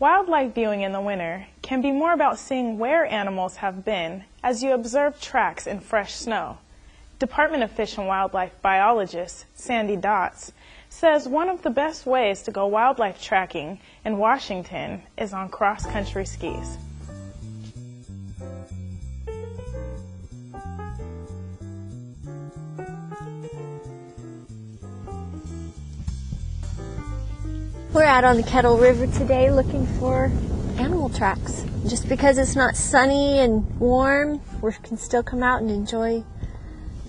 Wildlife viewing in the winter can be more about seeing where animals have been as you observe tracks in fresh snow. Department of Fish and Wildlife biologist Sandy Dotz says one of the best ways to go wildlife tracking in Washington is on cross-country skis. We're out on the Kettle River today looking for animal tracks. Just because it's not sunny and warm, we can still come out and enjoy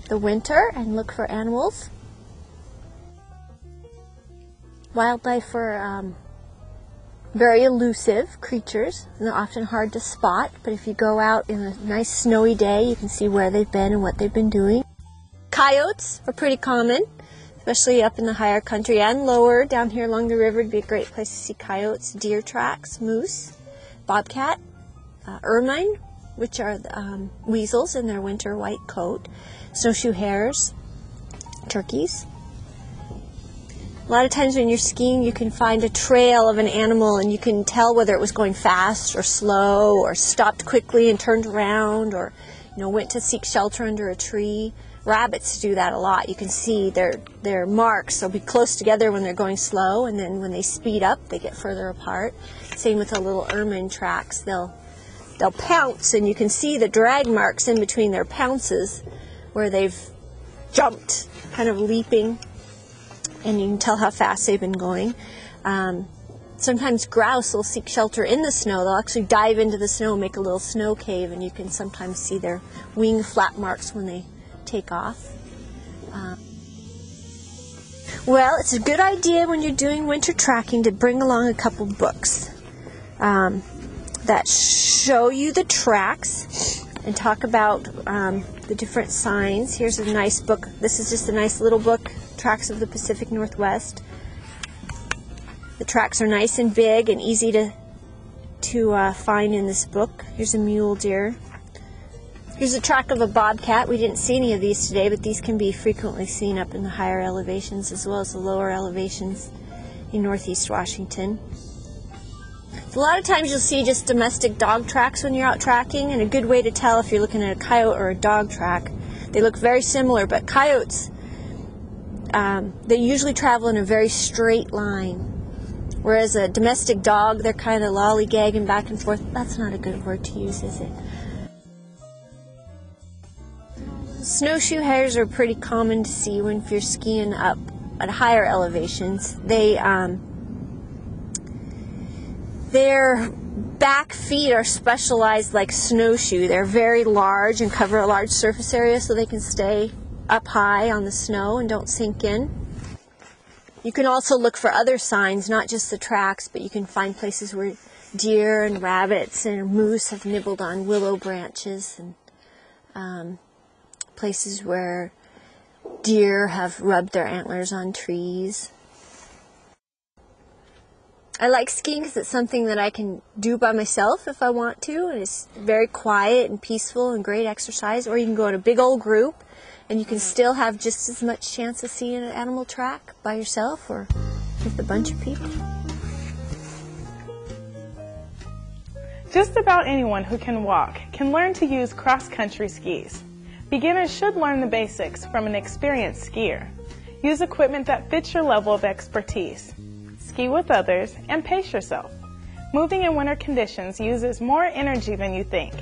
the winter and look for animals. Wildlife are very elusive creatures, and they're often hard to spot, but if you go out in a nice snowy day, you can see where they've been and what they've been doing. Coyotes are pretty common, especially up in the higher country and lower. Down here along the river would be a great place to see coyotes, deer tracks, moose, bobcat, ermine, which are weasels in their winter white coat, snowshoe hares, turkeys. A lot of times when you're skiing, you can find a trail of an animal and you can tell whether it was going fast or slow or stopped quickly and turned around or went to seek shelter under a tree. Rabbits do that a lot. You can see their marks. They'll be close together when they're going slow, and then when they speed up, they get further apart. Same with the little ermine tracks. They'll pounce, and you can see the drag marks in between their pounces where they've jumped, kind of leaping, and you can tell how fast they've been going. Sometimes grouse will seek shelter in the snow. They'll actually dive into the snow and make a little snow cave, and you can sometimes see their wing flap marks when they take off. Well, it's a good idea when you're doing winter tracking to bring along a couple books that show you the tracks and talk about the different signs. Here's a nice book. This is just a nice little book, Tracks of the Pacific Northwest. The tracks are nice and big and easy to find in this book. Here's a mule deer. Here's a track of a bobcat. We didn't see any of these today, but these can be frequently seen up in the higher elevations as well as the lower elevations in northeast Washington. A lot of times you'll see just domestic dog tracks when you're out tracking, and a good way to tell if you're looking at a coyote or a dog track. They look very similar, but coyotes, they usually travel in a very straight line, whereas a domestic dog, they're kind of lollygagging back and forth. That's not a good word to use, is it? Snowshoe hares are pretty common to see when you're skiing up at higher elevations. Their back feet are specialized like snowshoe. They're very large and cover a large surface area so they can stay up high on the snow and don't sink in. You can also look for other signs, not just the tracks, but you can find places where deer and rabbits and moose have nibbled on willow branches, and places where deer have rubbed their antlers on trees. I like skiing because it's something that I can do by myself if I want to, and it's very quiet and peaceful and great exercise. Or you can go in a big old group and you can still have just as much chance of seeing an animal track by yourself or with a bunch of people. Just about anyone who can walk can learn to use cross-country skis. Beginners should learn the basics from an experienced skier. Use equipment that fits your level of expertise. Ski with others and pace yourself. Moving in winter conditions uses more energy than you think.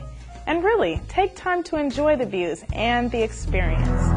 And really, take time to enjoy the views and the experience.